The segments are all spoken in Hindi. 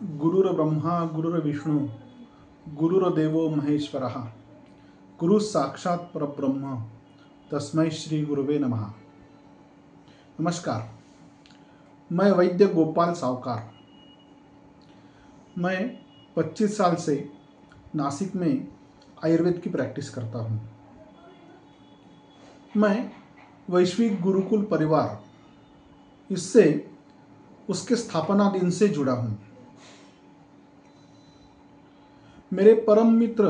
गुरुर्ब्रह्मा गुरुर्विष्णु गुरुर्देवो महेश्वरः गुरु साक्षात परब्रह्म तस्मै श्री गुरुवे नमः। नमस्कार, मैं वैद्य गोपाल सावकार। मैं 25 साल से नासिक में आयुर्वेद की प्रैक्टिस करता हूँ। मैं वैश्विक गुरुकुल परिवार इससे उसके स्थापना दिन से जुड़ा हूँ। मेरे परम मित्र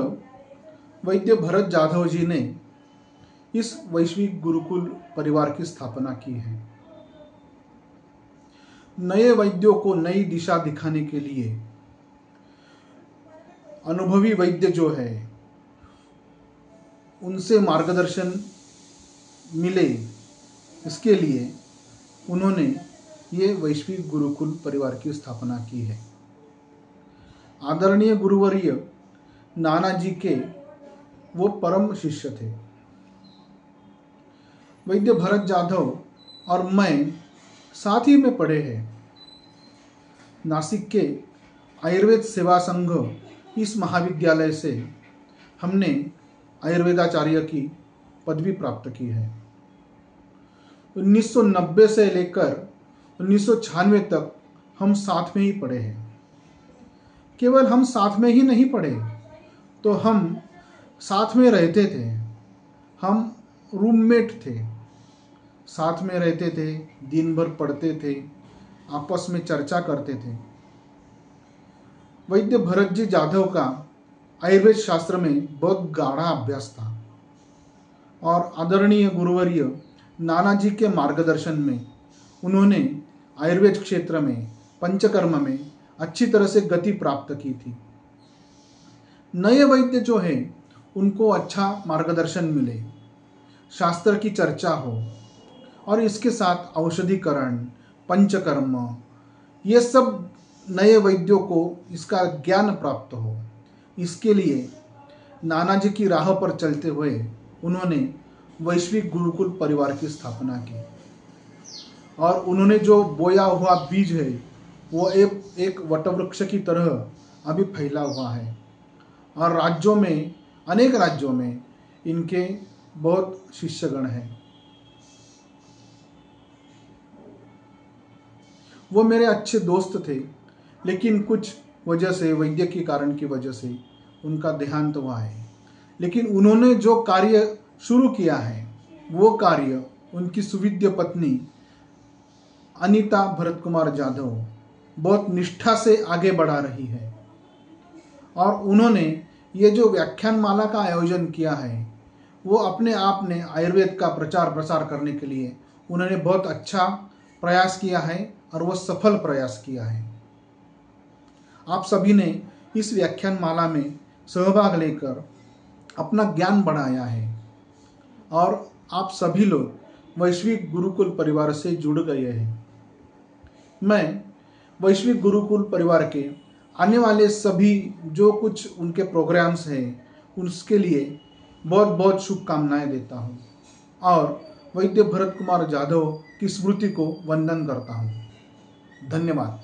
वैद्य भरत जाधव जी ने इस वैश्विक गुरुकुल परिवार की स्थापना की है। नए वैद्यों को नई दिशा दिखाने के लिए अनुभवी वैद्य जो है उनसे मार्गदर्शन मिले, इसके लिए उन्होंने ये वैश्विक गुरुकुल परिवार की स्थापना की है। आदरणीय गुरुवर्य नाना जी के वो परम शिष्य थे। वैद्य भरत जाधव और मैं साथ ही में पढ़े हैं। नासिक के आयुर्वेद सेवा संघ इस महाविद्यालय से हमने आयुर्वेदाचार्य की पदवी प्राप्त की है। 1990 से लेकर 1996 तक हम साथ में ही पढ़े हैं। केवल हम साथ में ही नहीं पढ़े, तो हम साथ में रहते थे। हम रूममेट थे, साथ में रहते थे, दिन भर पढ़ते थे, आपस में चर्चा करते थे। वैद्य भरत जी जाधव का आयुर्वेद शास्त्र में बहुत गाढ़ा अभ्यास था और आदरणीय गुरुवर्य नाना जी के मार्गदर्शन में उन्होंने आयुर्वेद क्षेत्र में पंचकर्म में अच्छी तरह से गति प्राप्त की थी। नए वैद्य जो है उनको अच्छा मार्गदर्शन मिले, शास्त्र की चर्चा हो और इसके साथ औषधीकरण, पंचकर्म, ये सब नए वैद्यों को इसका ज्ञान प्राप्त हो। इसके लिए नाना जी की राह पर चलते हुए उन्होंने वैश्विक गुरुकुल परिवार की स्थापना की और उन्होंने जो बोया हुआ बीज है वो एक वटवृक्ष की तरह अभी फैला हुआ है और राज्यों में, अनेक राज्यों में इनके बहुत शिष्यगण हैं। वो मेरे अच्छे दोस्त थे, लेकिन कुछ वजह से, वैद्य के कारण की वजह से उनका देहांत हुआ है। लेकिन उन्होंने जो कार्य शुरू किया है वो कार्य उनकी सुविद्य पत्नी अनीता भरत कुमार जाधव बहुत निष्ठा से आगे बढ़ा रही है और उन्होंने ये जो व्याख्यान माला का आयोजन किया है वो अपने आप ने आयुर्वेद का प्रचार प्रसार करने के लिए उन्होंने बहुत अच्छा प्रयास किया है और वो सफल प्रयास किया है। आप सभी ने इस व्याख्यान माला में सहभाग लेकर अपना ज्ञान बढ़ाया है और आप सभी लोग वैश्विक गुरुकुल परिवार से जुड़ गए हैं। मैं वैश्विक गुरुकुल परिवार के आने वाले सभी जो कुछ उनके प्रोग्राम्स हैं उसके लिए बहुत बहुत शुभकामनाएं देता हूं और वैद्य भरत कुमार जाधव की स्मृति को वंदन करता हूं। धन्यवाद।